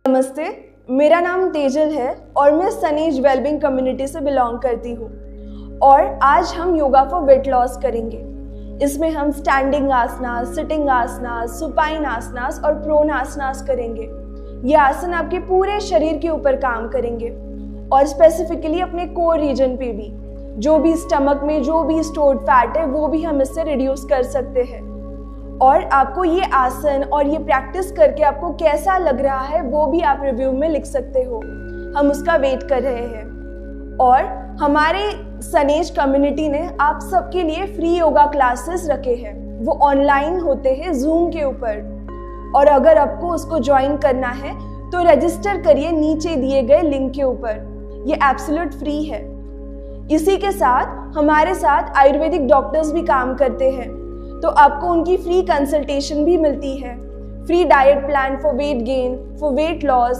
नमस्ते, मेरा नाम तेजल है और मैं सनीज वेलबींग कम्युनिटी से बिलोंग करती हूँ। और आज हम योगा फॉर वेट लॉस करेंगे। इसमें हम स्टैंडिंग आसनास, सिटिंग आसनास, सुपाइन आसनास और प्रोन आसनास करेंगे। ये आसन आपके पूरे शरीर के ऊपर काम करेंगे और स्पेसिफिकली अपने कोर रीजन पे भी। जो भी स्टमक में जो भी स्टोर्ड फैट है वो भी हम इससे रिड्यूस कर सकते हैं। और आपको ये आसन और ये प्रैक्टिस करके आपको कैसा लग रहा है वो भी आप रिव्यू में लिख सकते हो। हम उसका वेट कर रहे हैं। और हमारे सनेज कम्युनिटी ने आप सबके लिए फ्री योगा क्लासेस रखे हैं। वो ऑनलाइन होते हैं जूम के ऊपर। और अगर आपको उसको ज्वाइन करना है तो रजिस्टर करिए नीचे दिए गए लिंक के ऊपर। ये एब्सोल्यूट फ्री है। इसी के साथ हमारे साथ आयुर्वेदिक डॉक्टर्स भी काम करते हैं, तो आपको उनकी फ्री कंसल्टेशन भी मिलती है। Free diet plan for weight gain, for weight loss,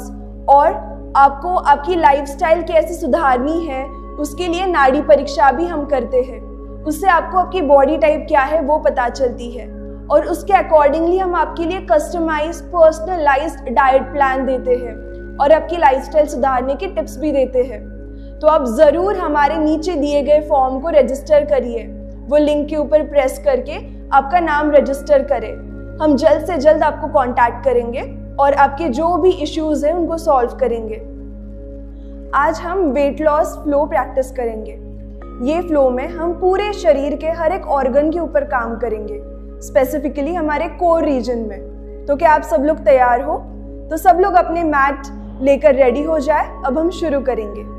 और आपको आपकी लाइफस्टाइल कैसे सुधारनी है उसके लिए नाड़ी परीक्षा भी हम करते हैं। उससे आपको आपकी बॉडी टाइप क्या है वो पता चलती है और उसके अकॉर्डिंगली हम आपके लिए कस्टमाइज पर्सनलाइज्ड डाइट प्लान देते हैं और आपकी लाइफस्टाइल सुधारने के टिप्स भी देते हैं। तो आप ज़रूर हमारे नीचे दिए गए फॉर्म को रजिस्टर करिए। वो लिंक के ऊपर प्रेस करके आपका नाम रजिस्टर करें। हम जल्द से जल्द आपको कांटेक्ट करेंगे और आपके जो भी इश्यूज हैं उनको सॉल्व करेंगे। आज हम वेट लॉस फ्लो प्रैक्टिस करेंगे। ये फ्लो में हम पूरे शरीर के हर एक ऑर्गन के ऊपर काम करेंगे, स्पेसिफिकली हमारे कोर रीजन में। तो क्या आप सब लोग तैयार हो? तो सब लोग अपने मैट लेकर रेडी हो जाए। अब हम शुरू करेंगे।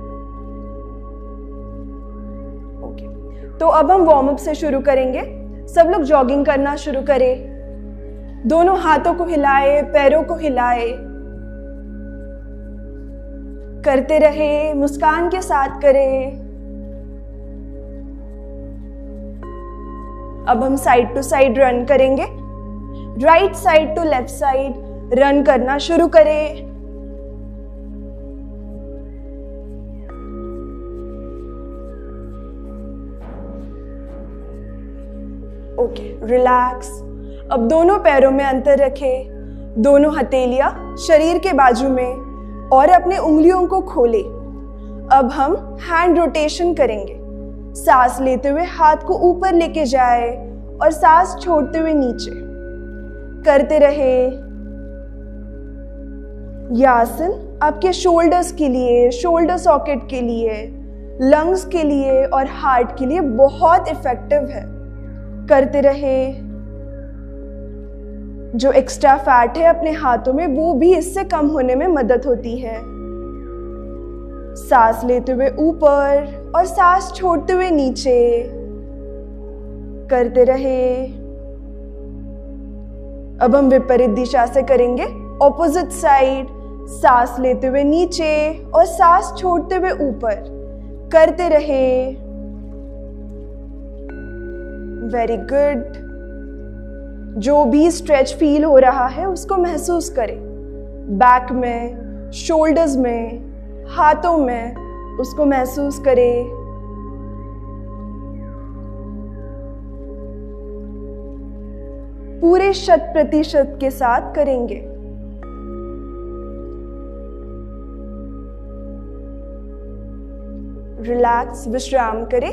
तो अब हम वार्म अप से शुरू करेंगे। सब लोग जॉगिंग करना शुरू करें। दोनों हाथों को हिलाए, पैरों को हिलाए, करते रहे, मुस्कान के साथ करें। अब हम साइड टू साइड रन करेंगे। Right side to left side run करना शुरू करें। Okay, relax. अब दोनों पैरों में अंतर रखें। दोनों हथेलियां शरीर के बाजू में और अपने उंगलियों को खोले। अब हम हैंड रोटेशन करेंगे। सांस लेते हुए हाथ को ऊपर लेके जाए और सांस छोड़ते हुए नीचे करते रहे। यह आसन आपके शोल्डर्स के लिए, शोल्डर सॉकेट के लिए, लंग्स के लिए और हार्ट के लिए बहुत इफेक्टिव है। करते रहे। जो एक्स्ट्रा फैट है अपने हाथों में वो भी इससे कम होने में मदद होती है। सांस लेते हुए ऊपर और सांस छोड़ते हुए नीचे करते रहे। अब हम विपरीत दिशा से करेंगे, ऑपोजिट साइड। सांस लेते हुए नीचे और सांस छोड़ते हुए ऊपर करते रहे। Very good. जो भी स्ट्रेच फील हो रहा है उसको महसूस करें। बैक में, शोल्डर्स में, हाथों में, उसको महसूस करें। पूरे 100% के साथ करेंगे। रिलैक्स, विश्राम करें।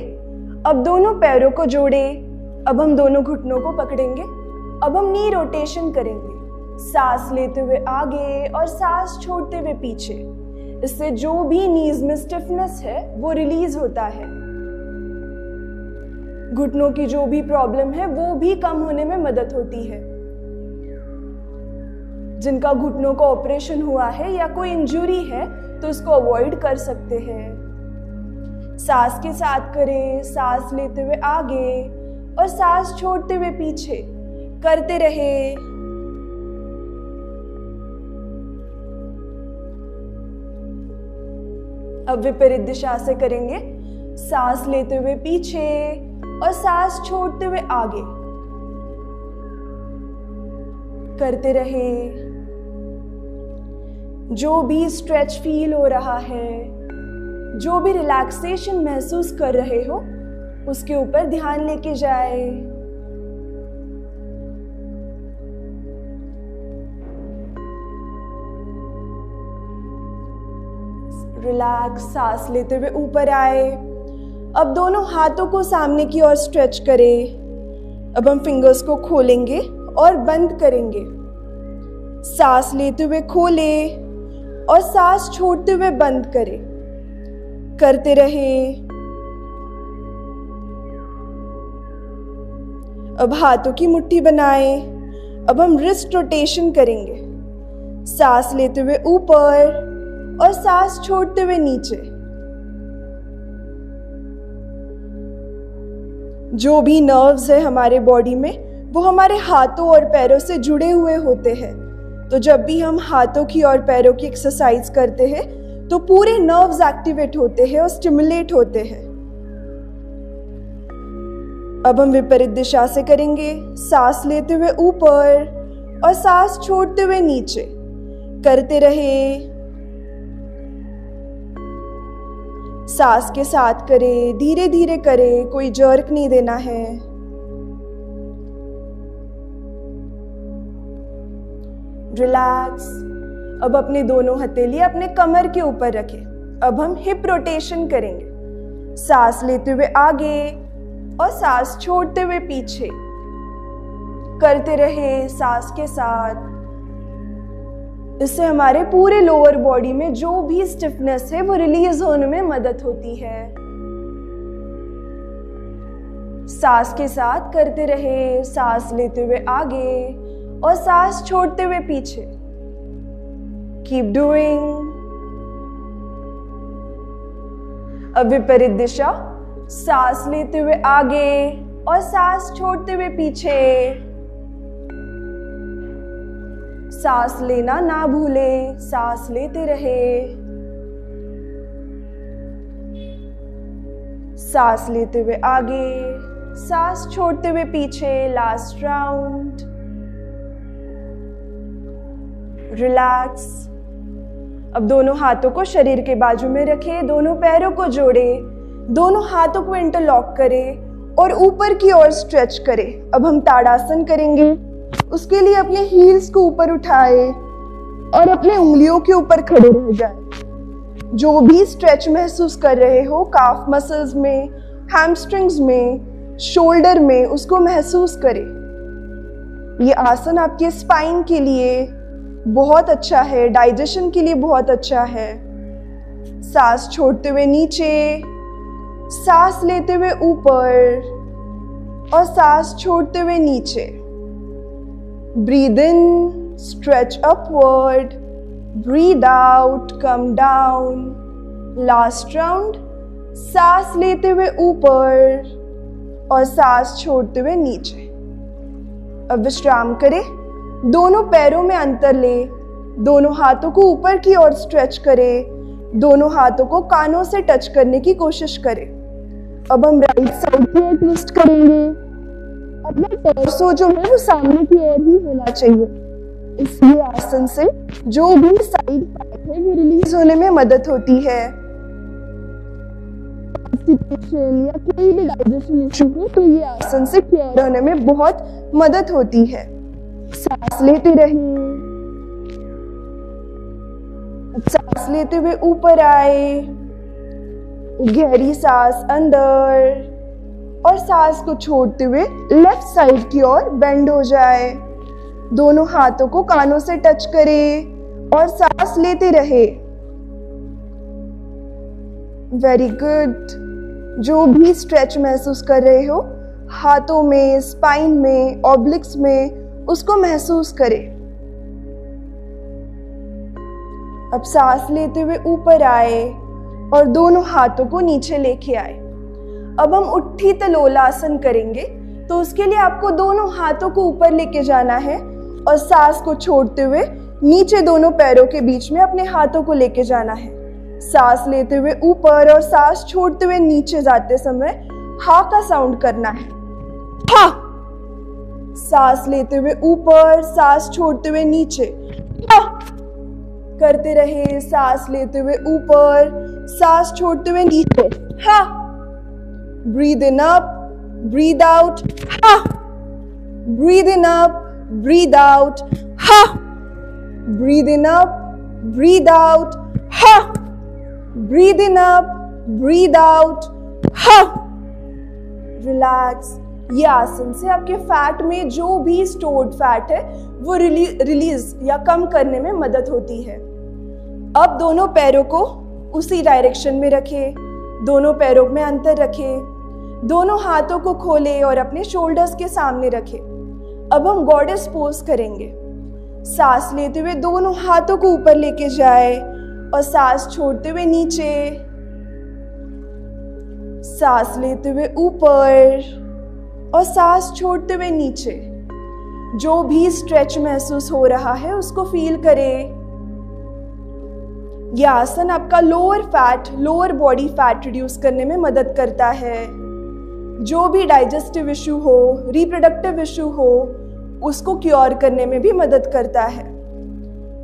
अब दोनों पैरों को जोड़े। अब हम दोनों घुटनों को पकड़ेंगे। अब हम नी रोटेशन करेंगे। सांस लेते हुए आगे और सांस छोड़ते हुए पीछे। इससे जो भी नीज में स्टिफनेस है वो रिलीज होता है। घुटनों की जो भी प्रॉब्लम है वो भी कम होने में मदद होती है। जिनका घुटनों का ऑपरेशन हुआ है या कोई इंजरी है तो इसको अवॉइड कर सकते हैं। सांस के साथ करें। सांस लेते हुए आगे और सांस छोड़ते हुए पीछे करते रहे। अब विपरीत दिशा से करेंगे। सांस लेते हुए पीछे और सांस छोड़ते हुए आगे करते रहे। जो भी स्ट्रेच फील हो रहा है, जो भी रिलैक्सेशन महसूस कर रहे हो उसके ऊपर ध्यान लेके जाए। रिलैक्स। सांस लेते हुए ऊपर आए। अब दोनों हाथों को सामने की ओर स्ट्रेच करें। अब हम फिंगर्स को खोलेंगे और बंद करेंगे। सांस लेते हुए खोले और सांस छोड़ते हुए बंद करें। करते रहे। अब हाथों की मुट्ठी बनाएं। अब हम रिस्ट रोटेशन करेंगे। सांस लेते हुए ऊपर और सांस छोड़ते हुए नीचे। जो भी नर्व्स है हमारे बॉडी में वो हमारे हाथों और पैरों से जुड़े हुए होते हैं। तो जब भी हम हाथों की और पैरों की एक्सरसाइज करते हैं तो पूरे नर्व्स एक्टिवेट होते हैं और स्टिमुलेट होते हैं। अब हम विपरीत दिशा से करेंगे। सांस लेते हुए ऊपर और सांस छोड़ते हुए नीचे। करते रहे। सांस के साथ करें, धीरे धीरे करें, कोई जर्क नहीं देना है। रिलैक्स। अब अपने दोनों हथेली अपने कमर के ऊपर रखें। अब हम हिप रोटेशन करेंगे। सांस लेते हुए आगे और सांस छोड़ते हुए पीछे। करते रहे सांस के साथ। इससे हमारे पूरे लोअर बॉडी में जो भी स्टिफनेस है वो रिलीज होने में मदद होती है। सांस के साथ करते रहे। सांस लेते हुए आगे और सांस छोड़ते हुए पीछे। Keep doing. अब विपरीत दिशा। सांस लेते हुए आगे और सांस छोड़ते हुए पीछे। सांस लेना ना भूलें। सांस लेते रहे। सांस लेते हुए आगे, सांस छोड़ते हुए पीछे। Last round. रिलैक्स। अब दोनों हाथों को शरीर के बाजू में रखें। दोनों पैरों को जोड़ें। दोनों हाथों को इंटरलॉक करें और ऊपर की ओर स्ट्रेच करें। अब हम ताड़ासन करेंगे। उसके लिए अपने हील्स को ऊपर उठाएं और अपने उंगलियों के ऊपर खड़े रह जाएं। जो भी स्ट्रेच महसूस कर रहे हो काफ मसल्स में, हैमस्ट्रिंग्स में, शोल्डर में, उसको महसूस करें। ये आसन आपके स्पाइन के लिए बहुत अच्छा है, डाइजेशन के लिए बहुत अच्छा है। सांस छोड़ते हुए नीचे, सांस लेते हुए ऊपर और सांस छोड़ते हुए नीचे। Breathe in, stretch upward, breathe out, come down. Last round. सांस लेते हुए ऊपर और सांस छोड़ते हुए नीचे। अब विश्राम करें। दोनों पैरों में अंतर ले। दोनों हाथों को ऊपर की ओर स्ट्रेच करें। दोनों हाथों को कानों से टच करने की कोशिश करें। अब हम राइट साइड की ओर ट्विस्ट करेंगे। अपना टॉर्सो जो है वो सामने की ओर ही होना चाहिए। इसलिए आसन से जो भी साइड पार्ट है वो रिलीज होने में मदद होती है। कॉन्स्टिपेशन या कोई भी डाइजेशन इशू हो तो ये आसन से क्योर होने में बहुत मदद होती है। सांस लेते रहिए। सांस लेते हुए ऊपर आए। गहरी सांस अंदर और सांस को छोड़ते हुए लेफ्ट साइड की ओर बेंड हो जाए। दोनों हाथों को कानों से टच करें और सांस लेते रहे। Very good. जो भी स्ट्रेच महसूस कर रहे हो हाथों में, स्पाइन में, ऑब्लिक्स में, उसको महसूस करें। अब सांस लेते हुए ऊपर आए और दोनों हाथों को नीचे लेके आए। अब हम उट्ठी तलोलासन करेंगे। तो उसके लिए आपको दोनों हाथों को ऊपर लेके जाना है और सांस को छोड़ते हुए नीचे दोनों पैरों के बीच में अपने हाथों को लेके जाना है। सांस लेते हुए ऊपर और सांस छोड़ते हुए नीचे जाते समय हा का साउंड करना है। हा। सांस लेते हुए ऊपर, सांस छोड़ते हुए नीचे। हा। करते रहे। सांस लेते हुए ऊपर, सांस छोड़ते हुए नीचे। हा। Breathe in up, breathe out. हा। Breathe in up, breathe out. हा। Breathe in up, breathe out. हा। Breathe in up, breathe out, हा, रिलैक्स। ये आसन से आपके फैट में जो भी स्टोर्ड फैट है वो रिलीज या कम करने में मदद होती है। अब दोनों पैरों को उसी डायरेक्शन में रखें, दोनों पैरों में अंतर रखें, दोनों हाथों को खोलें और अपने शोल्डर्स के सामने रखें। अब हम गॉडेस पोज करेंगे। सांस लेते हुए दोनों हाथों को ऊपर लेके जाए और सांस छोड़ते हुए नीचे, सांस लेते हुए ऊपर और सांस छोड़ते हुए नीचे। जो भी स्ट्रेच महसूस हो रहा है उसको फील करें। यह आसन आपका लोअर बॉडी फैट रिड्यूस करने में मदद करता है। जो भी डाइजेस्टिव इशू हो, रिप्रोडक्टिव इशू हो, उसको क्योर करने में भी मदद करता है।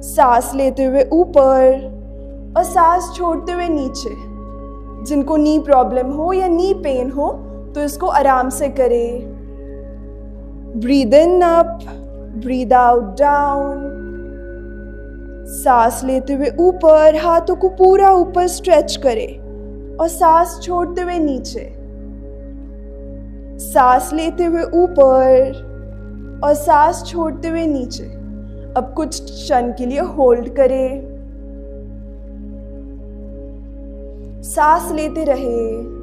सांस लेते हुए ऊपर और सांस छोड़ते हुए नीचे। जिनको नी प्रॉब्लम हो या नी पेन हो तो इसको आराम से करें। Breathe in up, breathe out down. सांस लेते हुए ऊपर, हाथों को पूरा ऊपर स्ट्रेच करें और सांस छोड़ते हुए नीचे। सांस लेते हुए ऊपर और सांस छोड़ते हुए नीचे। अब कुछ क्षण के लिए होल्ड करें, सांस लेते रहे।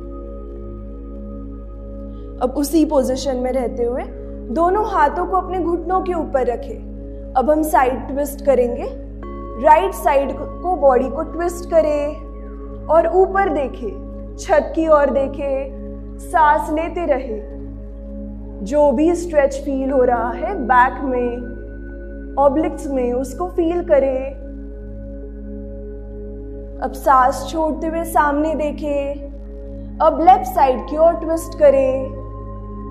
अब उसी पोजीशन में रहते हुए दोनों हाथों को अपने घुटनों के ऊपर रखें। अब हम साइड ट्विस्ट करेंगे। राइट साइड को बॉडी को ट्विस्ट करें और ऊपर देखें, छत की ओर देखें, सांस लेते रहे। जो भी स्ट्रेच फील हो रहा है बैक में, ऑब्लिक्स में, उसको फील करें। अब सांस छोड़ते हुए सामने देखें। अब लेफ्ट साइड की ओर ट्विस्ट करें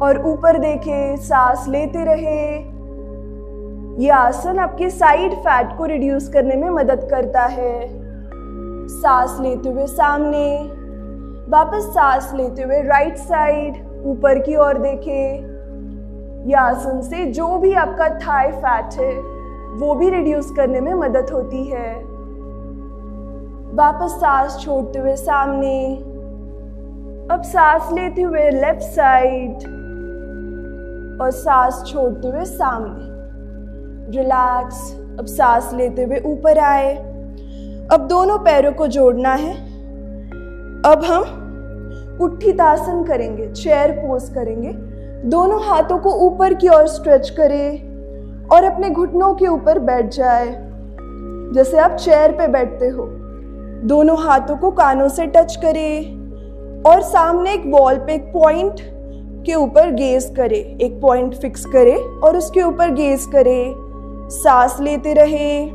और ऊपर देखें, सांस लेते रहे। यह आसन आपके साइड फैट को रिड्यूस करने में मदद करता है। सांस लेते हुए सामने, वापस सांस लेते हुए राइट साइड, ऊपर की ओर देखें। यह आसन से जो भी आपका थाई फैट है वो भी रिड्यूस करने में मदद होती है। वापस सांस छोड़ते हुए सामने। अब सांस लेते हुए लेफ्ट साइड और सांस छोड़ते हुए सामने। रिलैक्स। अब सांस लेते हुए ऊपर आए। अब दोनों पैरों को जोड़ना है। अब हम उत्थितासन करेंगे, चेयर पोज करेंगे। दोनों हाथों को ऊपर की ओर स्ट्रेच करें और अपने घुटनों के ऊपर बैठ जाए जैसे आप चेयर पे बैठते हो। दोनों हाथों को कानों से टच करें और सामने एक वॉल पे एक पॉइंट के ऊपर गेज करें। एक पॉइंट फिक्स करें और उसके ऊपर गेज करें। सांस लेते रहे।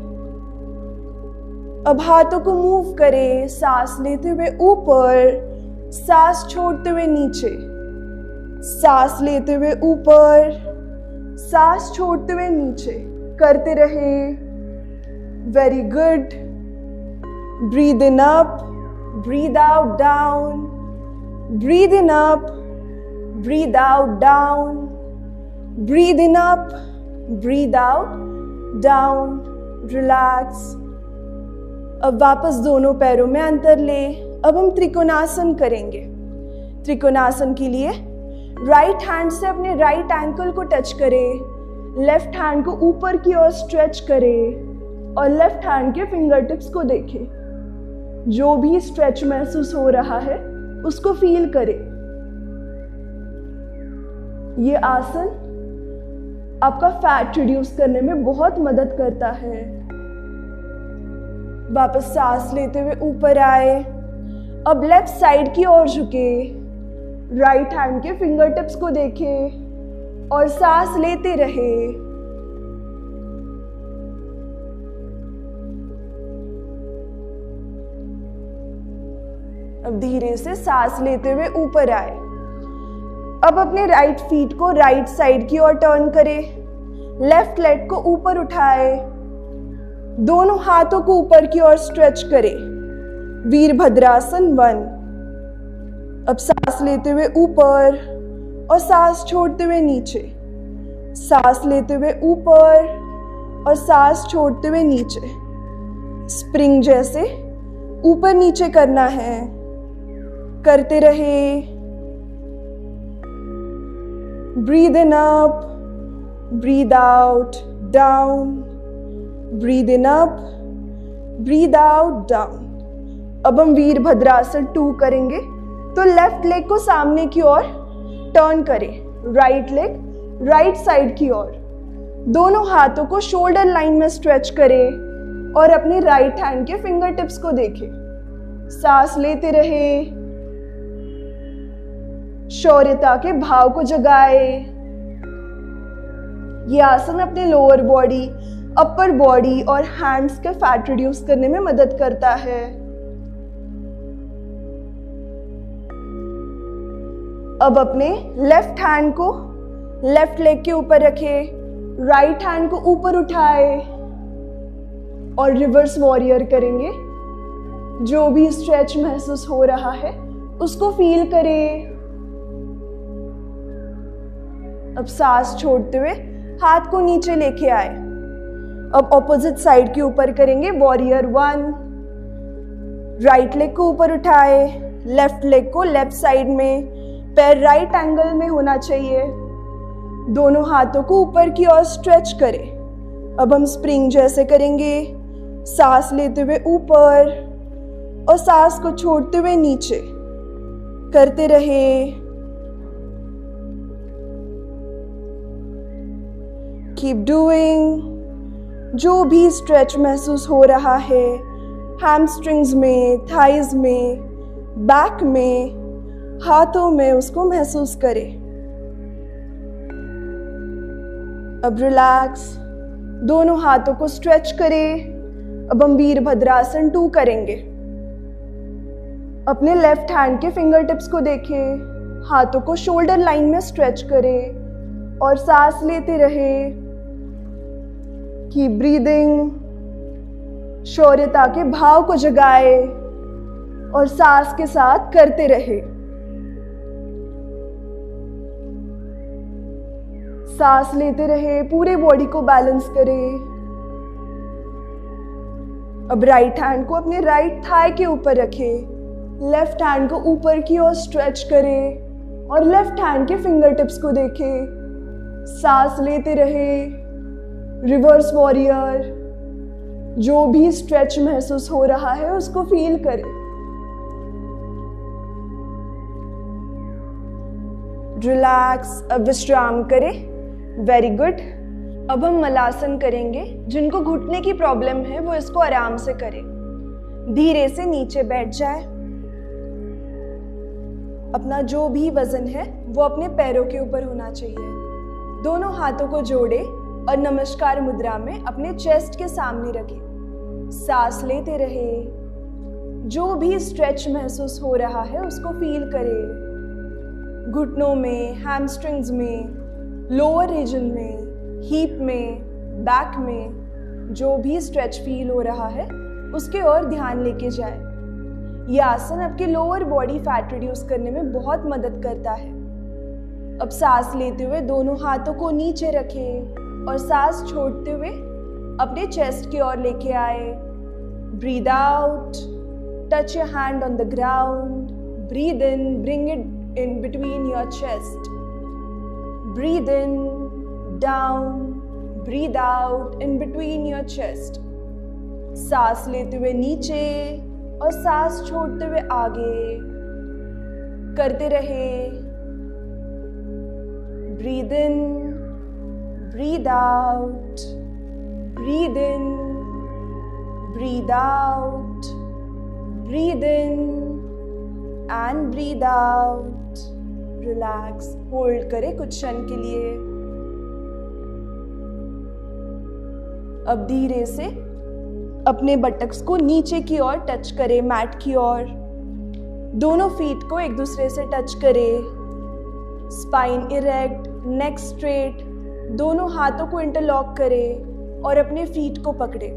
अब हाथों को मूव करें। सांस लेते हुए ऊपर, सांस छोड़ते हुए नीचे। सांस लेते हुए ऊपर, सांस छोड़ते हुए नीचे। करते रहे। Very good. Breathe in up, breathe out down, breathe in up, breathe out down, breathe in up, breathe out down. Relax. अब वापस दोनों पैरों में अंतर ले। अब हम त्रिकोणासन करेंगे। त्रिकोणासन के लिए राइट हैंड से अपने राइट एंकल को टच करें, लेफ्ट हैंड को ऊपर की ओर स्ट्रेच करें और लेफ्ट हैंड के फिंगर टिप्स को देखें। जो भी स्ट्रेच महसूस हो रहा है उसको फील करें। ये आसन आपका फैट रिड्यूस करने में बहुत मदद करता है। वापस सांस लेते हुए ऊपर आए। अब लेफ्ट साइड की ओर झुके, राइट हैंड के फिंगर टिप्स को देखें और सांस लेते रहे। अब धीरे से सांस लेते हुए ऊपर आए। अब अपने राइट फीट को राइट साइड की ओर टर्न करें। लेफ्ट लेग को ऊपर उठाए। दोनों हाथों को ऊपर की ओर स्ट्रेच करें। वीरभद्रासन 1। अब सांस लेते हुए ऊपर और सांस छोड़ते हुए नीचे। सांस लेते हुए ऊपर और सांस छोड़ते हुए नीचे। स्प्रिंग जैसे ऊपर नीचे करना है, करते रहे। Breathe in up, breathe out, down, breathe in up, breathe out, down. अब हम वीरभद्रासन 2 करेंगे। तो लेफ्ट लेग को सामने की ओर टर्न करें, राइट लेग राइट साइड की ओर। दोनों हाथों को शोल्डर लाइन में स्ट्रेच करें और अपने राइट हैंड के फिंगर टिप्स को देखें। सांस लेते रहे, शौर्यता के भाव को जगाए। ये आसन अपने लोअर बॉडी, अपर बॉडी और हैंड्स के फैट रिड्यूस करने में मदद करता है। अब अपने लेफ्ट हैंड को लेफ्ट लेग के ऊपर रखें, राइट हैंड को ऊपर उठाए और रिवर्स वॉरियर करेंगे। जो भी स्ट्रेच महसूस हो रहा है उसको फील करें। अब सांस छोड़ते हुए हाथ को नीचे लेके आए। अब ऑपोजिट साइड के ऊपर करेंगे वॉरियर 1। राइट लेग को ऊपर उठाए, लेफ्ट लेग को लेफ्ट साइड में, पैर राइट एंगल में होना चाहिए। दोनों हाथों को ऊपर की ओर स्ट्रेच करें। अब हम स्प्रिंग जैसे करेंगे, सांस लेते हुए ऊपर और सांस को छोड़ते हुए नीचे, करते रहे। Keep doing. जो भी स्ट्रेच महसूस हो रहा है हैमस्ट्रिंग्स में, थाइज में, बैक में, हाथों में, उसको महसूस करें। अब रिलैक्स, दोनों हाथों को स्ट्रेच करें। अब हम वीरभद्रासन 2 करेंगे। अपने लेफ्ट हैंड के फिंगर टिप्स को देखें, हाथों को शोल्डर लाइन में स्ट्रेच करें और सांस लेते रहे। Keep breathing. शौर्यता के भाव को जगाए और सांस के साथ करते रहे। सांस लेते रहे, पूरे बॉडी को बैलेंस करें। अब राइट हैंड को अपने राइट थाई के ऊपर रखें, लेफ्ट हैंड को ऊपर की ओर स्ट्रेच करें और लेफ्ट हैंड के फिंगर टिप्स को देखें। सांस लेते रहे। Reverse warrior. जो भी स्ट्रेच महसूस हो रहा है उसको फील करें। रिलैक्स। अब विश्राम करें। Very good. अब हम मलासन करेंगे। जिनको घुटने की प्रॉब्लम है वो इसको आराम से करें। धीरे से नीचे बैठ जाए। अपना जो भी वजन है वो अपने पैरों के ऊपर होना चाहिए। दोनों हाथों को जोड़े और नमस्कार मुद्रा में अपने चेस्ट के सामने रखें। सांस लेते रहे। जो भी स्ट्रेच महसूस हो रहा है उसको फील करें। घुटनों में, हैमस्ट्रिंग्स में, लोअर रीजन में, हीप में, बैक में जो भी स्ट्रेच फील हो रहा है उसके ओर ध्यान लेके जाए। यह आसन आपके लोअर बॉडी फैट रिड्यूस करने में बहुत मदद करता है। अब सांस लेते हुए दोनों हाथों को नीचे रखें और सांस छोड़ते हुए अपने चेस्ट की ओर लेके आए। Breathe out, touch your hand on the ground, breathe in, bring it in between your chest, breathe in, down, breathe out in between your chest. सांस लेते हुए नीचे और सांस छोड़ते हुए आगे, करते रहे। Breathe in, breathe out, breathe in, breathe out, breathe in and breathe out. Relax. Hold करें कुछ क्षण के लिए। अब धीरे से अपने बटक्स को नीचे की ओर टच करें, मैट की ओर। दोनों फीट को एक दूसरे से टच करें। स्पाइन इरेक्ट, नेक स्ट्रेट। दोनों हाथों को इंटरलॉक करें और अपने फीट को पकड़े।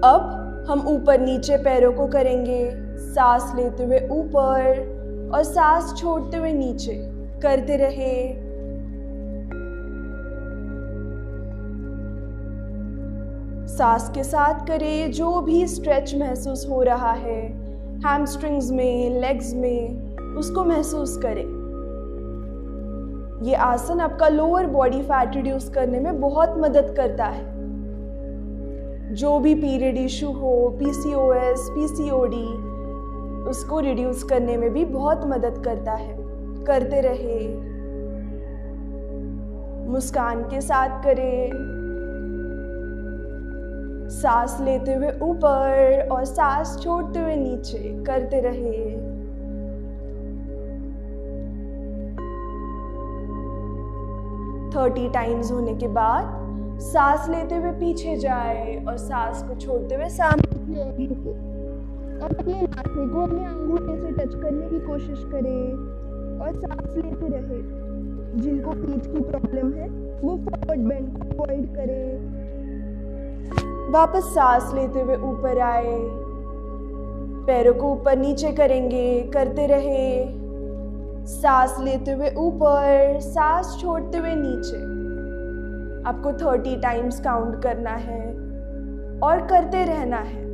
अब हम ऊपर नीचे पैरों को करेंगे। सांस लेते हुए ऊपर और सांस छोड़ते हुए नीचे, करते रहे। सांस के साथ करें, जो भी स्ट्रेच महसूस हो रहा है हैमस्ट्रिंग्स में, लेग्स में, उसको महसूस करें। ये आसन आपका लोअर बॉडी फैट रिड्यूस करने में बहुत मदद करता है। जो भी पीरियड इशू हो, PCOS, PCOD, उसको रिड्यूस करने में भी बहुत मदद करता है। करते रहे, मुस्कान के साथ करें। सांस लेते हुए ऊपर और सांस छोड़ते हुए नीचे, करते रहे। थर्टी टाइम्स होने के बाद सांस लेते हुए पीछे जाए और सांस को छोड़ते हुए सामने और अपने माथे को अपने अंगूठे से टच करने की कोशिश करें और सांस लेते रहे। जिनको पीठ की प्रॉब्लम है वो फॉरवर्ड बेंड को अवॉइड करें। वापस सांस लेते हुए ऊपर आए, पैरों को ऊपर नीचे करेंगे, करते रहे। सांस लेते हुए ऊपर, सांस छोड़ते हुए नीचे। आपको 30 टाइम्स काउंट करना है और करते रहना है।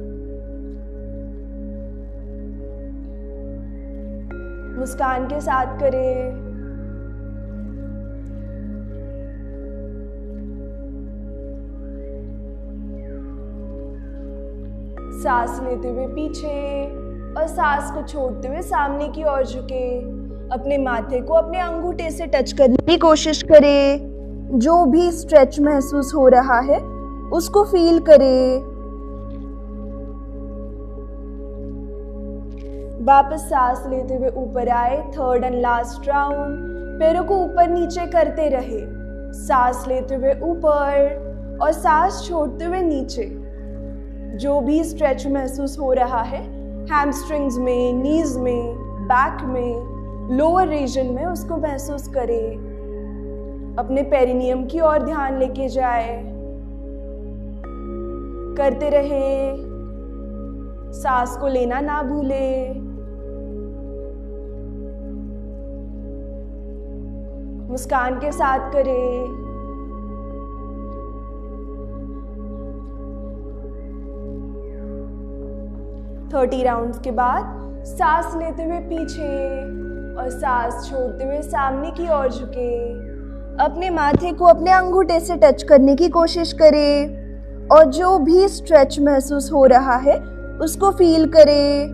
मुस्कान के साथ करें। सांस लेते हुए पीछे और सांस को छोड़ते हुए सामने की ओर झुके। अपने माथे को अपने अंगूठे से टच करने की कोशिश करें। जो भी स्ट्रेच महसूस हो रहा है उसको फील करें। वापस सांस लेते हुए ऊपर आए। Third and last round. पैरों को ऊपर नीचे करते रहे। सांस लेते हुए ऊपर और सांस छोड़ते हुए नीचे। जो भी स्ट्रेच महसूस हो रहा है हैमस्ट्रिंग्स में, नीज में, बैक में, लोअर रीजन में, उसको महसूस करें। अपने पेरिनियम की ओर ध्यान लेके जाए। करते रहे। सांस को लेना ना भूले। मुस्कान के साथ करें। थर्टी राउंड्स के बाद सांस लेते हुए पीछे और सांस छोड़ते हुए सामने की ओर झुके। अपने माथे को अपने अंगूठे से टच करने की कोशिश करें और जो भी स्ट्रेच महसूस हो रहा है उसको फील करें।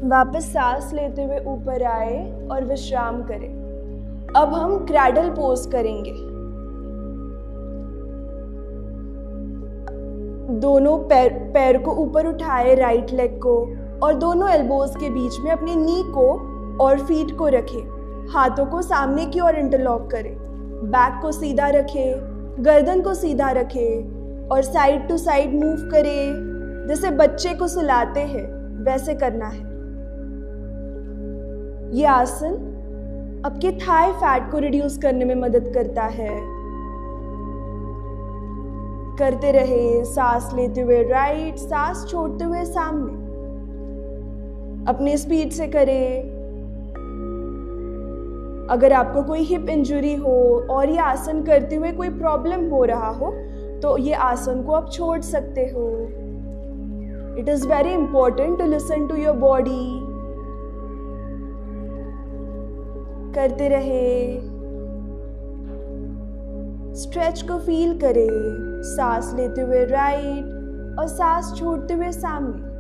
वापस सांस लेते हुए ऊपर आए और विश्राम करें। अब हम क्रैडल पोज करेंगे। दोनों पैर को ऊपर उठाए, राइट लेग को, और दोनों एल्बोज के बीच में अपनी नी को और फीट को रखें। हाथों को सामने की ओर इंटरलॉक करें। बैक को सीधा रखें, गर्दन को सीधा रखें और साइड टू साइड मूव करें। जैसे बच्चे को सुलाते हैं वैसे करना है। ये आसन आपके थाई फैट को रिड्यूस करने में मदद करता है। करते रहे। सांस लेते हुए राइट, सांस छोड़ते हुए सामने। अपनी स्पीड से करें। अगर आपको कोई हिप इंजरी हो और ये आसन करते हुए कोई प्रॉब्लम हो रहा हो तो ये आसन को आप छोड़ सकते हो। It is very important to listen to your body. करते रहे। स्ट्रेच को फील करें। सांस लेते हुए राइट और सांस छोड़ते हुए सामने।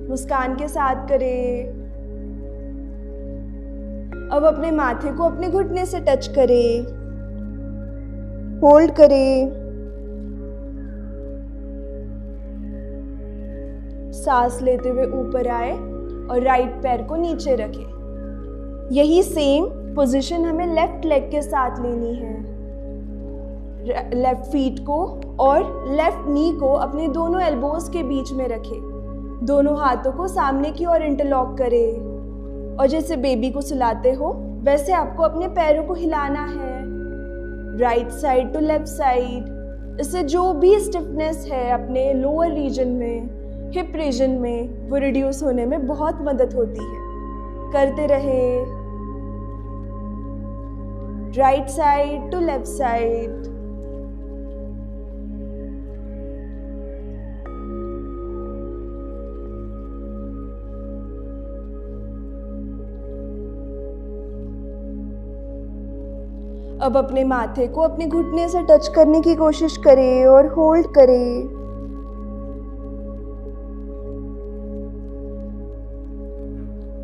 मुस्कान के साथ करें। अब अपने माथे को अपने घुटने से टच करें। होल्ड करें। सांस लेते हुए ऊपर आए और राइट पैर को नीचे रखें। यही सेम पोजीशन हमें लेफ्ट लेग के साथ लेनी है। लेफ्ट फीट को और लेफ्ट नी को अपने दोनों एल्बोज के बीच में रखें। दोनों हाथों को सामने की ओर इंटरलॉक करें और जैसे बेबी को सुलाते हो वैसे आपको अपने पैरों को हिलाना है, right side to left side. इससे जो भी स्टिफनेस है अपने लोअर रीजन में, हिप रीजन में, वो रिड्यूस होने में बहुत मदद होती है। करते रहे। Right side to left side. अब अपने माथे को अपने घुटने से टच करने की कोशिश करें और होल्ड करें।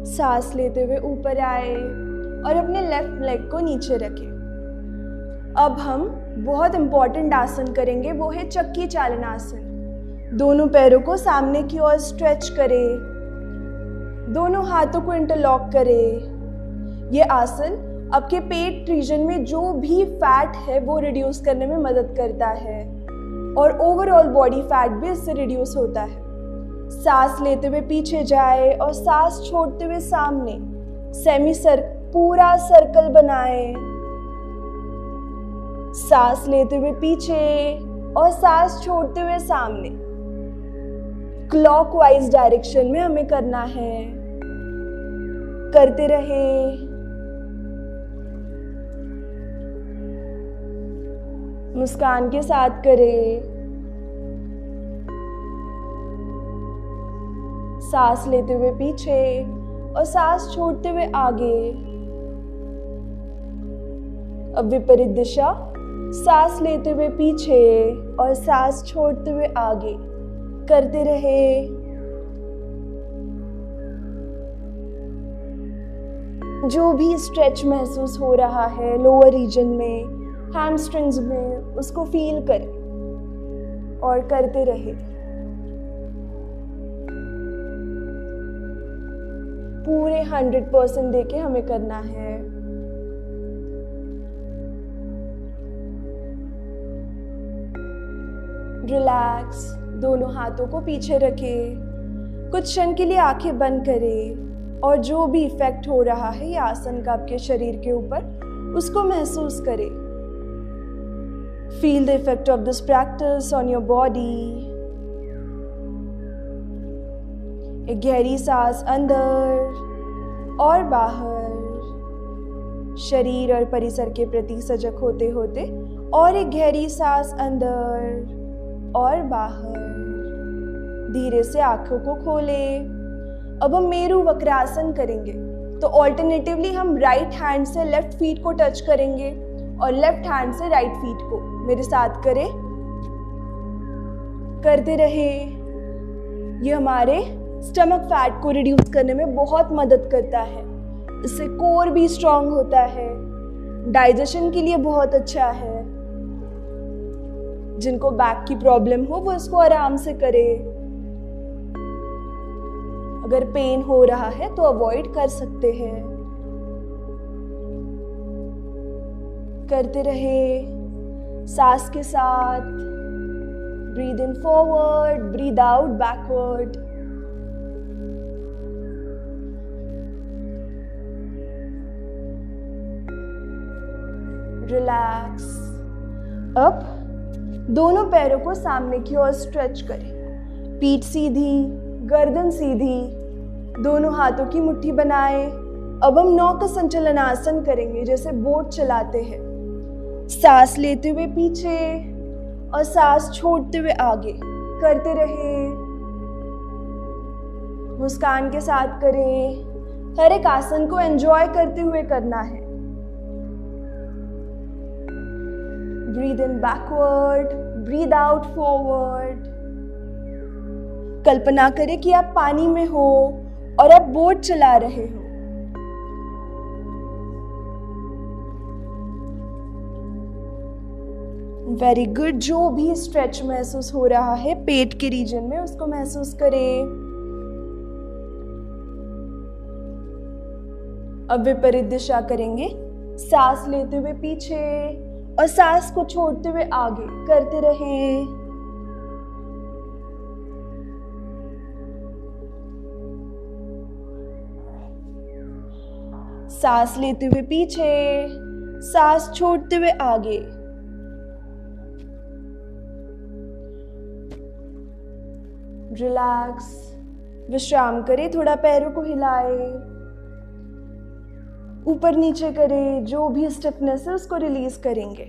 सांस लेते हुए ऊपर आए और अपने लेफ्ट लेग को नीचे रखें। अब हम बहुत इंपॉर्टेंट आसन करेंगे, वो है चक्की चालन आसन। दोनों पैरों को सामने की ओर स्ट्रेच करें, दोनों हाथों को इंटरलॉक करें। ये आसन आपके पेट रीजन में जो भी फैट है वो रिड्यूस करने में मदद करता है और ओवरऑल बॉडी फैट भी इससे रिड्यूस होता है। सांस लेते हुए पीछे जाए और सांस छोड़ते हुए सामने पूरा सर्कल बनाए। सांस लेते हुए पीछे और सांस छोड़ते हुए सामने। क्लॉकवाइज डायरेक्शन में हमें करना है। करते रहे। मुस्कान के साथ करें। सांस लेते हुए पीछे और सांस छोड़ते हुए आगे। अब विपरीत दिशा, सांस लेते हुए पीछे और सांस छोड़ते हुए आगे। करते रहे। जो भी स्ट्रेच महसूस हो रहा है लोअर रीजन में, हैमस्ट्रिंग्स में, उसको फील करें और करते रहे। पूरे 100% देके हमें करना है। रिलैक्स। दोनों हाथों को पीछे रखें। कुछ क्षण के लिए आंखें बंद करें और जो भी इफेक्ट हो रहा है ये आसन का आपके शरीर के ऊपर, उसको महसूस करें। Feel the effect of this practice on your body. एक गहरी सांस अंदर और बाहर, शरीर और परिसर के प्रति सजग होते होते, और एक गहरी सांस अंदर और बाहर। धीरे से आंखों को खोलें। अब हम मेरु वक्रासन करेंगे, तो ऑल्टरनेटिवली हम राइट हैंड से लेफ्ट फीट को टच करेंगे और लेफ्ट हैंड से राइट फीट को। मेरे साथ करें। करते रहे। ये हमारे स्टमक फैट को रिड्यूस करने में बहुत मदद करता है। इससे कोर भी स्ट्रांग होता है। डाइजेशन के लिए बहुत अच्छा है। जिनको बैक की प्रॉब्लम हो वो इसको आराम से करे। अगर पेन हो रहा है तो अवॉइड कर सकते हैं। करते रहे सांस के साथ। Breathe in forward, breathe out backward. Relax. अब दोनों पैरों को सामने की ओर स्ट्रेच करें। पीठ सीधी, गर्दन सीधी, दोनों हाथों की मुट्ठी बनाएं। अब हम नौका संचलन आसन करेंगे, जैसे बोट चलाते हैं। सांस लेते हुए पीछे और सांस छोड़ते हुए आगे। करते रहे। मुस्कान के साथ करें। हर एक आसन को एंजॉय करते हुए करना है। Breathe in backward, breathe out forward. कल्पना करें कि आप पानी में हो और आप बोट चला रहे हो। Very good. जो भी स्ट्रेच महसूस हो रहा है पेट के रीजन में, उसको महसूस करें। अब विपरीत दिशा करेंगे। सांस लेते हुए पीछे और सांस को छोड़ते हुए आगे। करते रहें। सांस लेते हुए पीछे, सांस छोड़ते हुए आगे। रिलैक्स। विश्राम करें। थोड़ा पैरों को हिलाएं। ऊपर नीचे करें, जो भी स्टिफनेस है उसको रिलीज करेंगे।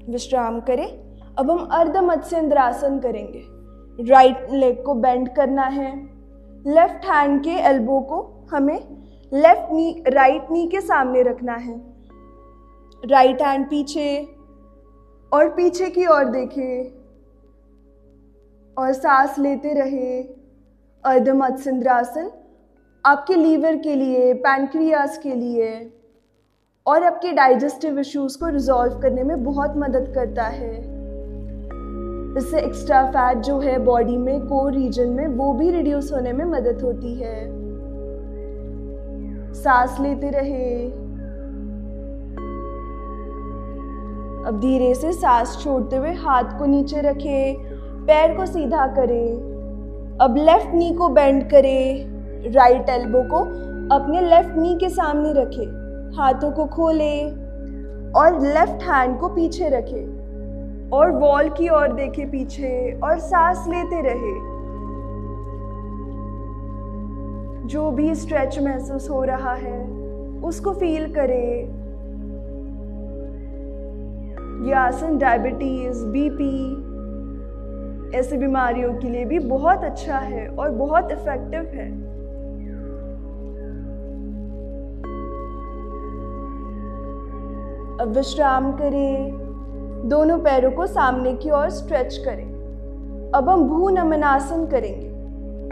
विश्राम करें। अब हम अर्ध मत्स्येंद्रासन करेंगे। राइट लेग को बेंड करना है। लेफ्ट हैंड के एल्बो को हमें राइट नी के सामने रखना है। राइट हैंड पीछे और पीछे की ओर देखें और सांस लेते रहे। अर्ध मत्स्येंद्रासन आपके लीवर के लिए, पैनक्रियास के लिए और आपके डाइजेस्टिव इश्यूज को रिजॉल्व करने में बहुत मदद करता है। इससे एक्स्ट्रा फैट जो है बॉडी में, कोर रीजन में, वो भी रिड्यूस होने में मदद होती है। सांस लेते रहे। अब धीरे से सांस छोड़ते हुए हाथ को नीचे रखें, पैर को सीधा करें। अब लेफ्ट नी को बेंड करें। राइट एल्बो को अपने लेफ्ट नी के सामने रखें। हाथों को खोलें और लेफ्ट हैंड को पीछे रखें और वॉल की ओर देखें पीछे और सांस लेते रहे। जो भी स्ट्रेच महसूस हो रहा है उसको फील करें। यह आसन डायबिटीज, बीपी ऐसी बीमारियों के लिए भी बहुत अच्छा है और बहुत इफेक्टिव है। अब विश्राम करें। दोनों पैरों को सामने की ओर स्ट्रेच करें। अब हम भू नमन आसन करेंगे।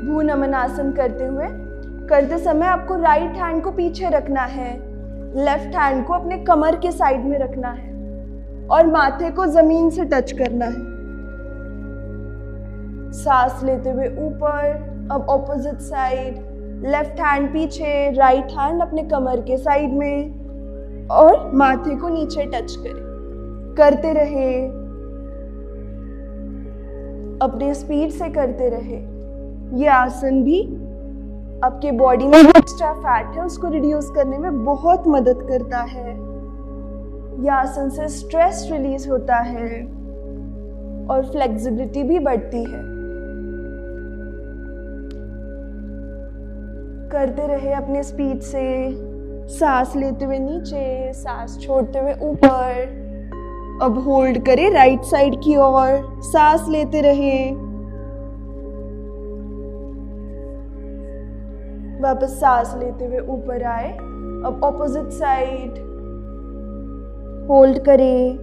भू नमन आसन करते समय आपको राइट हैंड को पीछे रखना है, लेफ्ट हैंड को अपने कमर के साइड में रखना है और माथे को जमीन से टच करना है। सांस लेते हुए ऊपर। अब ऑपोजिट साइड, लेफ्ट हैंड पीछे, राइट हैंड अपने कमर के साइड में और माथे को नीचे टच करें। करते रहे, अपने स्पीड से करते रहे। ये आसन भी आपके बॉडी में जो एक्स्ट्रा फैट है उसको रिड्यूस करने में बहुत मदद करता है। यह आसन से स्ट्रेस रिलीज होता है और फ्लेक्सिबिलिटी भी बढ़ती है। करते रहे अपने स्पीड से। सांस लेते हुए नीचे, सांस छोड़ते हुए ऊपर। अब होल्ड करें राइट साइड की ओर। सांस लेते रहे। वापस सांस लेते हुए ऊपर आए। अब ऑपोजिट साइड होल्ड करें।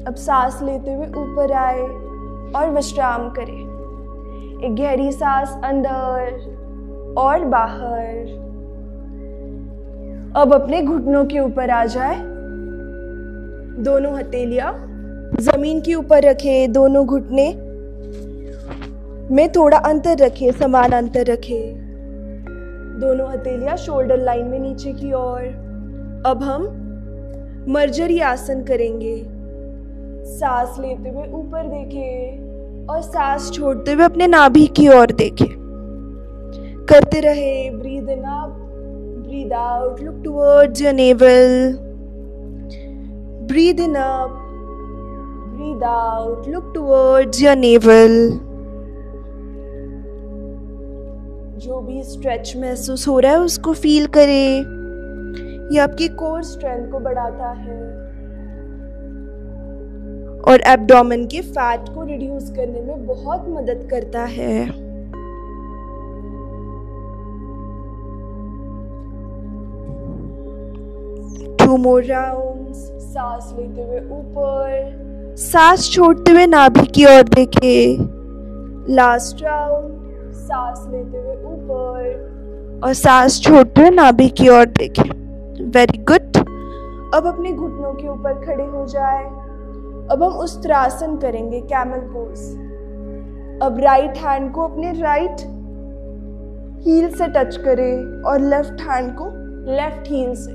अब सांस लेते हुए ऊपर आए और विश्राम करें। एक गहरी सांस अंदर और बाहर। अब अपने घुटनों के ऊपर आ जाए। दोनों हथेलियां जमीन के ऊपर रखें। दोनों घुटने में थोड़ा अंतर रखें, समान अंतर रखें। दोनों हथेलियां शोल्डर लाइन में नीचे की ओर। अब हम मर्जरी आसन करेंगे। सांस लेते हुए ऊपर देखें और सांस छोड़ते हुए अपने नाभि की ओर देखें। करते रहे। Breathe in up, breathe out, look towards your navel. Breathe in up, breathe out, look towards your navel. जो भी स्ट्रेच महसूस हो रहा है उसको फील करें। ये आपकी कोर स्ट्रेंथ को बढ़ाता है और एब्डोमेन के फैट को रिड्यूस करने में बहुत मदद करता है। 2 more rounds। सांस लेते हुए ऊपर, सांस छोड़ते हुए नाभि की ओर देखें। Last round. सांस लेते हुए ऊपर और सांस छोड़ते हुए नाभि की ओर देखें। Very good. अब अपने घुटनों के ऊपर खड़े हो जाए। अब हम उस्त्रासन करेंगे, कैमल पोज। अब राइट हैंड को अपने राइट हील से टच करें और लेफ्ट हैंड को लेफ्ट हील से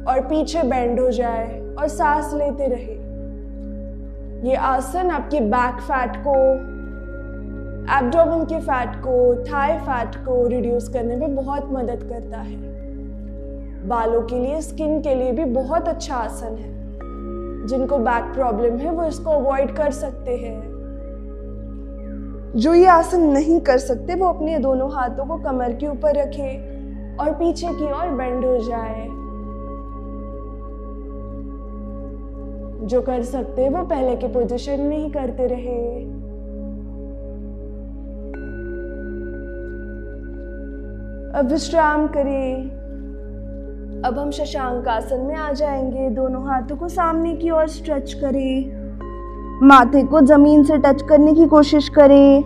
और पीछे बेंड हो जाए और सांस लेते रहे। ये आसन आपके बैक फैट को, एब्डोमेन के फैट को, थाई फैट को रिड्यूस करने में बहुत मदद करता है। बालों के लिए, स्किन के लिए भी बहुत अच्छा आसन है। जिनको बैक प्रॉब्लम है वो इसको अवॉइड कर सकते हैं। जो ये आसन नहीं कर सकते वो अपने दोनों हाथों को कमर के ऊपर रखे और पीछे की ओर बेंड हो जाए। जो कर सकते वो पहले के पोजीशन में ही करते रहे। अब विश्राम करें। अब हम शशांक आसन में आ जाएंगे। दोनों हाथों को सामने की ओर स्ट्रेच करें, माथे को जमीन से टच करने की कोशिश करें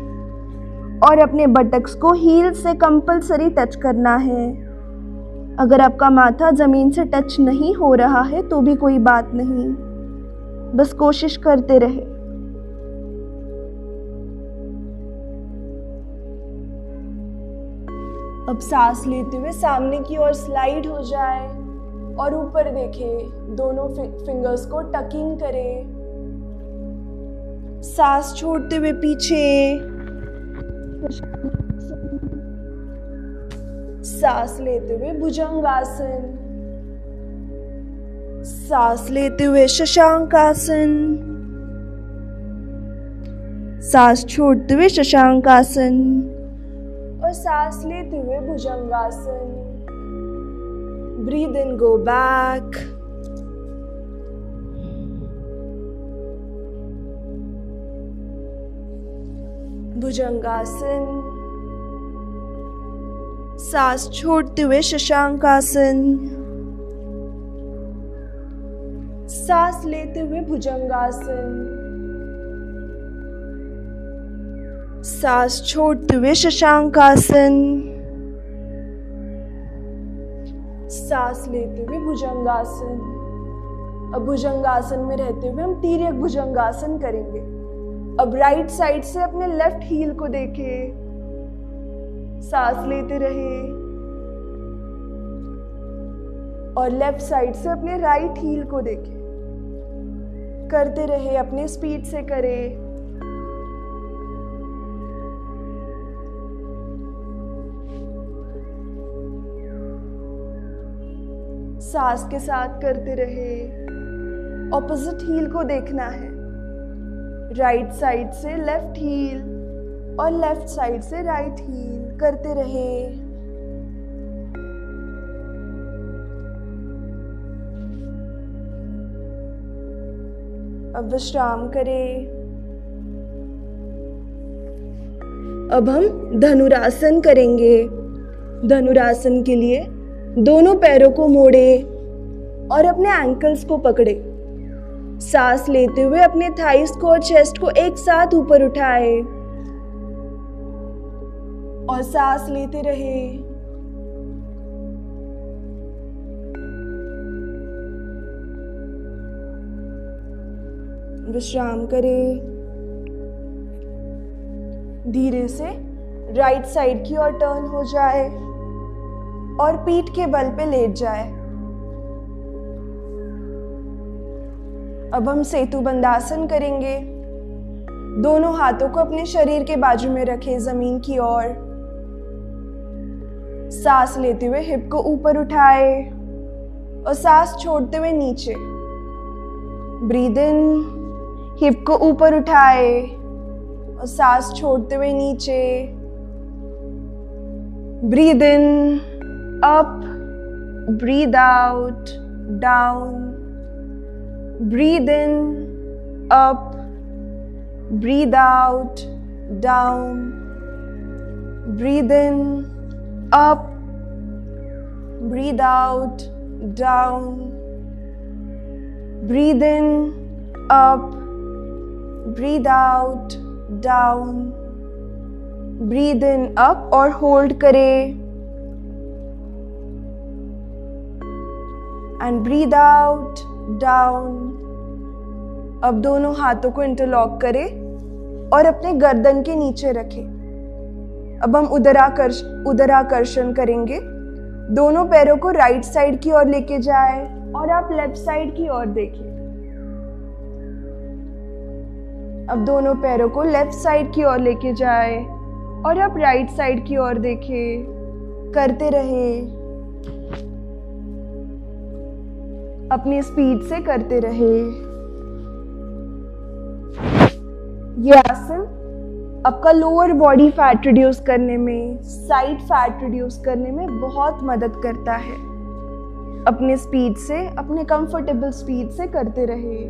और अपने बटक्स को हील से कंपल्सरी टच करना है। अगर आपका माथा जमीन से टच नहीं हो रहा है तो भी कोई बात नहीं, बस कोशिश करते रहे। अब सांस लेते हुए सामने की ओर स्लाइड हो जाए और ऊपर देखें। दोनों फिंगर्स को टकिंग करें। सांस छोड़ते हुए पीछे, सांस लेते हुए भुजंगासन, सांस लेते हुए शशांकासन, सांस छोड़ते हुए शशांकासन और सांस लेते हुए भुजंगासन। Breathe in, go back. भुजंगासन, सांस छोड़ते हुए शशांकासन, सांस लेते हुए भुजंगासन, सांस छोड़ते हुए शशांकासन, सांस लेते हुए भुजंगासन। अब भुजंगासन में रहते हुए हम तिर्यक भुजंगासन करेंगे। अब राइट साइड से अपने लेफ्ट हील को देखें, सांस लेते रहे और लेफ्ट साइड से अपने राइट हील को देखें। करते रहे, अपने स्पीड से करें। सांस के साथ करते रहे। ऑपोजिट हील को देखना है। राइट साइड से लेफ्ट हील और लेफ्ट साइड से राइट हील करते रहे। अब विश्राम करें। अब हम धनुरासन करेंगे। धनुरासन के लिए दोनों पैरों को मोड़े और अपने एंकल्स को पकड़े। सांस लेते हुए अपने थाइस को और चेस्ट को एक साथ ऊपर उठाए और सांस लेते रहे। विश्राम करें। धीरे से राइट साइड की ओर टर्न हो जाए और पीठ के बल पे लेट जाए। अब हम सेतु बंदासन करेंगे। दोनों हाथों को अपने शरीर के बाजू में रखें, जमीन की ओर। सांस लेते हुए हिप को ऊपर उठाए और सांस छोड़ते हुए नीचे। ब्रीद इन, हिप को ऊपर उठाए और सांस छोड़ते हुए नीचे। Breathe in, up, breathe out, down. Breathe in, up, breathe out, down. Breathe in, up, breathe out, down. Breathe in, up, breathe out, down. Breathe in, up और hold करें and breathe out, डाउन। अब दोनों हाथों को interlock करें और अपने गर्दन के नीचे रखें। अब हम उदराकर्षण करेंगे। दोनों पैरों को राइट साइड की ओर लेके जाए और आप लेफ्ट साइड की ओर देखें। अब दोनों पैरों को लेफ्ट साइड की ओर लेके जाए और आप राइट साइड की ओर देखें। करते रहे, अपनी स्पीड से करते रहे। ये आसन आपका लोअर बॉडी फैट रिड्यूस करने में, साइड फैट रिड्यूस करने में बहुत मदद करता है। अपने स्पीड से, अपने कंफर्टेबल स्पीड से करते रहिए।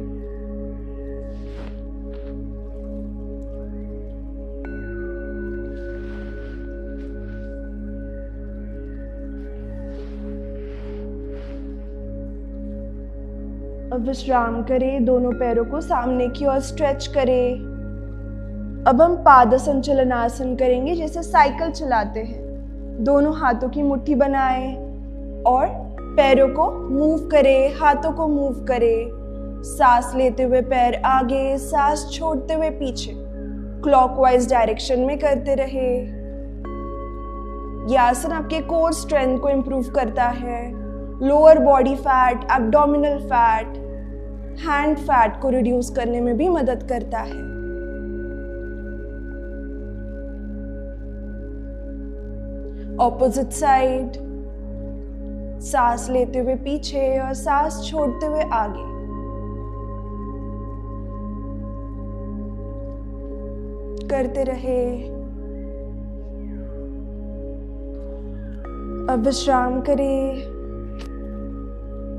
अब विश्राम करें, दोनों पैरों को सामने की ओर स्ट्रेच करें। अब हम पाद संचलनासन करेंगे, जैसे साइकिल चलाते हैं। दोनों हाथों की मुट्ठी बनाएं और पैरों को मूव करें, हाथों को मूव करें। सांस लेते हुए पैर आगे, सांस छोड़ते हुए पीछे, क्लॉकवाइज डायरेक्शन में करते रहे। यह आसन आपके कोर स्ट्रेंथ को इंप्रूव करता है, lower body fat, abdominal fat, hand fat को रिड्यूस करने में भी मदद करता है। ऑपोजिट साइड, सांस लेते हुए पीछे और सांस छोड़ते हुए आगे। करते रहे। अब विश्राम करें,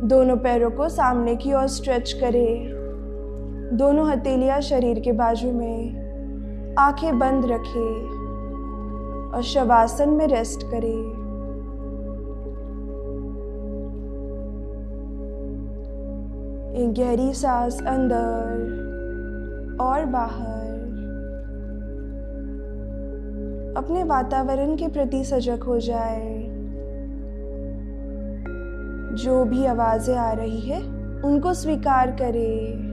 दोनों पैरों को सामने की ओर स्ट्रेच करें। दोनों हथेलियां शरीर के बाजू में, आंखें बंद रखें और शवासन में रेस्ट करें। एक गहरी सांस अंदर और बाहर। अपने वातावरण के प्रति सजग हो जाए। जो भी आवाजें आ रही है उनको स्वीकार करें।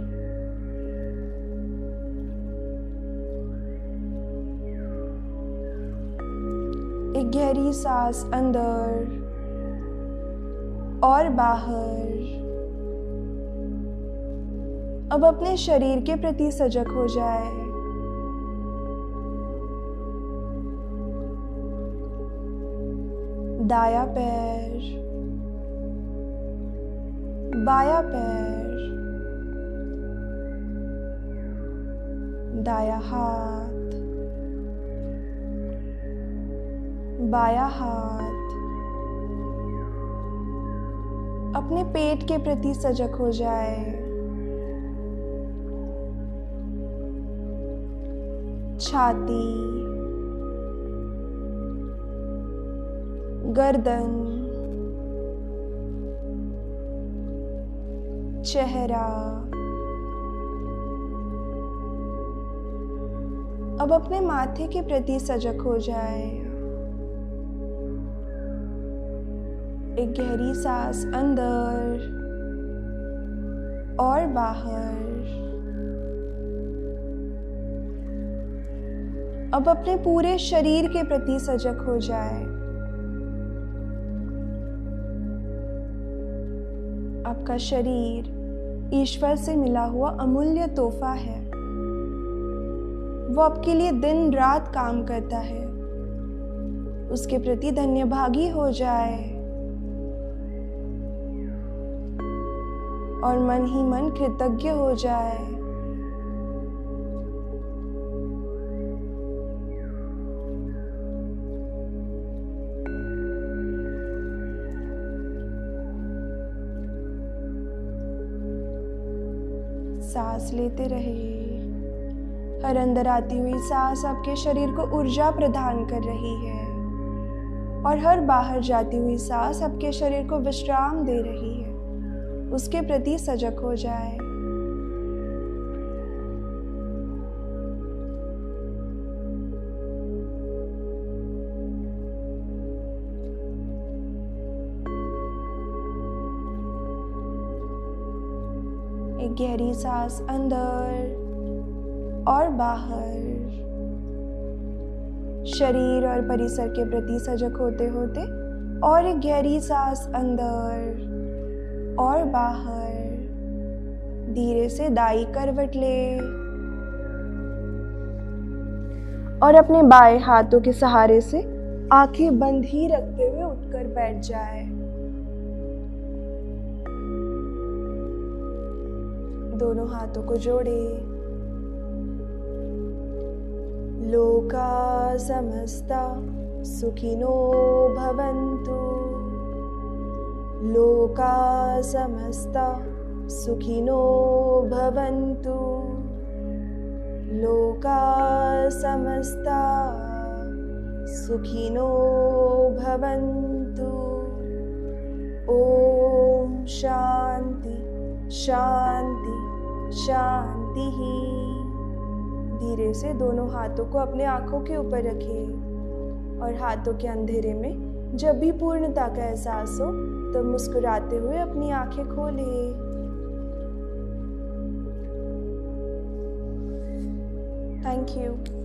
एक गहरी सांस अंदर और बाहर। अब अपने शरीर के प्रति सजग हो जाए। दायां पैर, बायां पैर, दायां हाथ, बायां हाथ। अपने पेट के प्रति सजग हो जाए। छाती, गर्दन, चेहरा। अब अपने माथे के प्रति सजग हो जाए। एक गहरी सांस अंदर और बाहर। अब अपने पूरे शरीर के प्रति सजग हो जाए। आपका शरीर ईश्वर से मिला हुआ अमूल्य तोहफा है। वो आपके लिए दिन रात काम करता है। उसके प्रति धन्यभागी हो जाए और मन ही मन कृतज्ञ हो जाए। सांस लेते रहे। हर अंदर आती हुई सांस आपके शरीर को ऊर्जा प्रदान कर रही है और हर बाहर जाती हुई सांस आपके शरीर को विश्राम दे रही है। उसके प्रति सजग हो जाए। एक गहरी सांस अंदर और बाहर। शरीर और परिसर के प्रति सजग होते होते और एक गहरी सांस अंदर और बाहर। धीरे से दाईं करवट ले और अपने बाएं हाथों के सहारे से आंखें बंद ही रखते हुए उठकर बैठ जाए। दोनों हाथों को जोड़े, लोका समस्ता सुखिनो भवन्तु। लोका समस्ता सुखिनो भवन्तु। लोका समस्ता सुखिनो भवन्तु। ओम शांति शांति शांति। धीरे से दोनों हाथों को अपने आंखों के ऊपर रखें और हाथों के अंधेरे में जब भी पूर्णता का एहसास हो तो मुस्कुराते हुए अपनी आंखें खोलें। Thank you.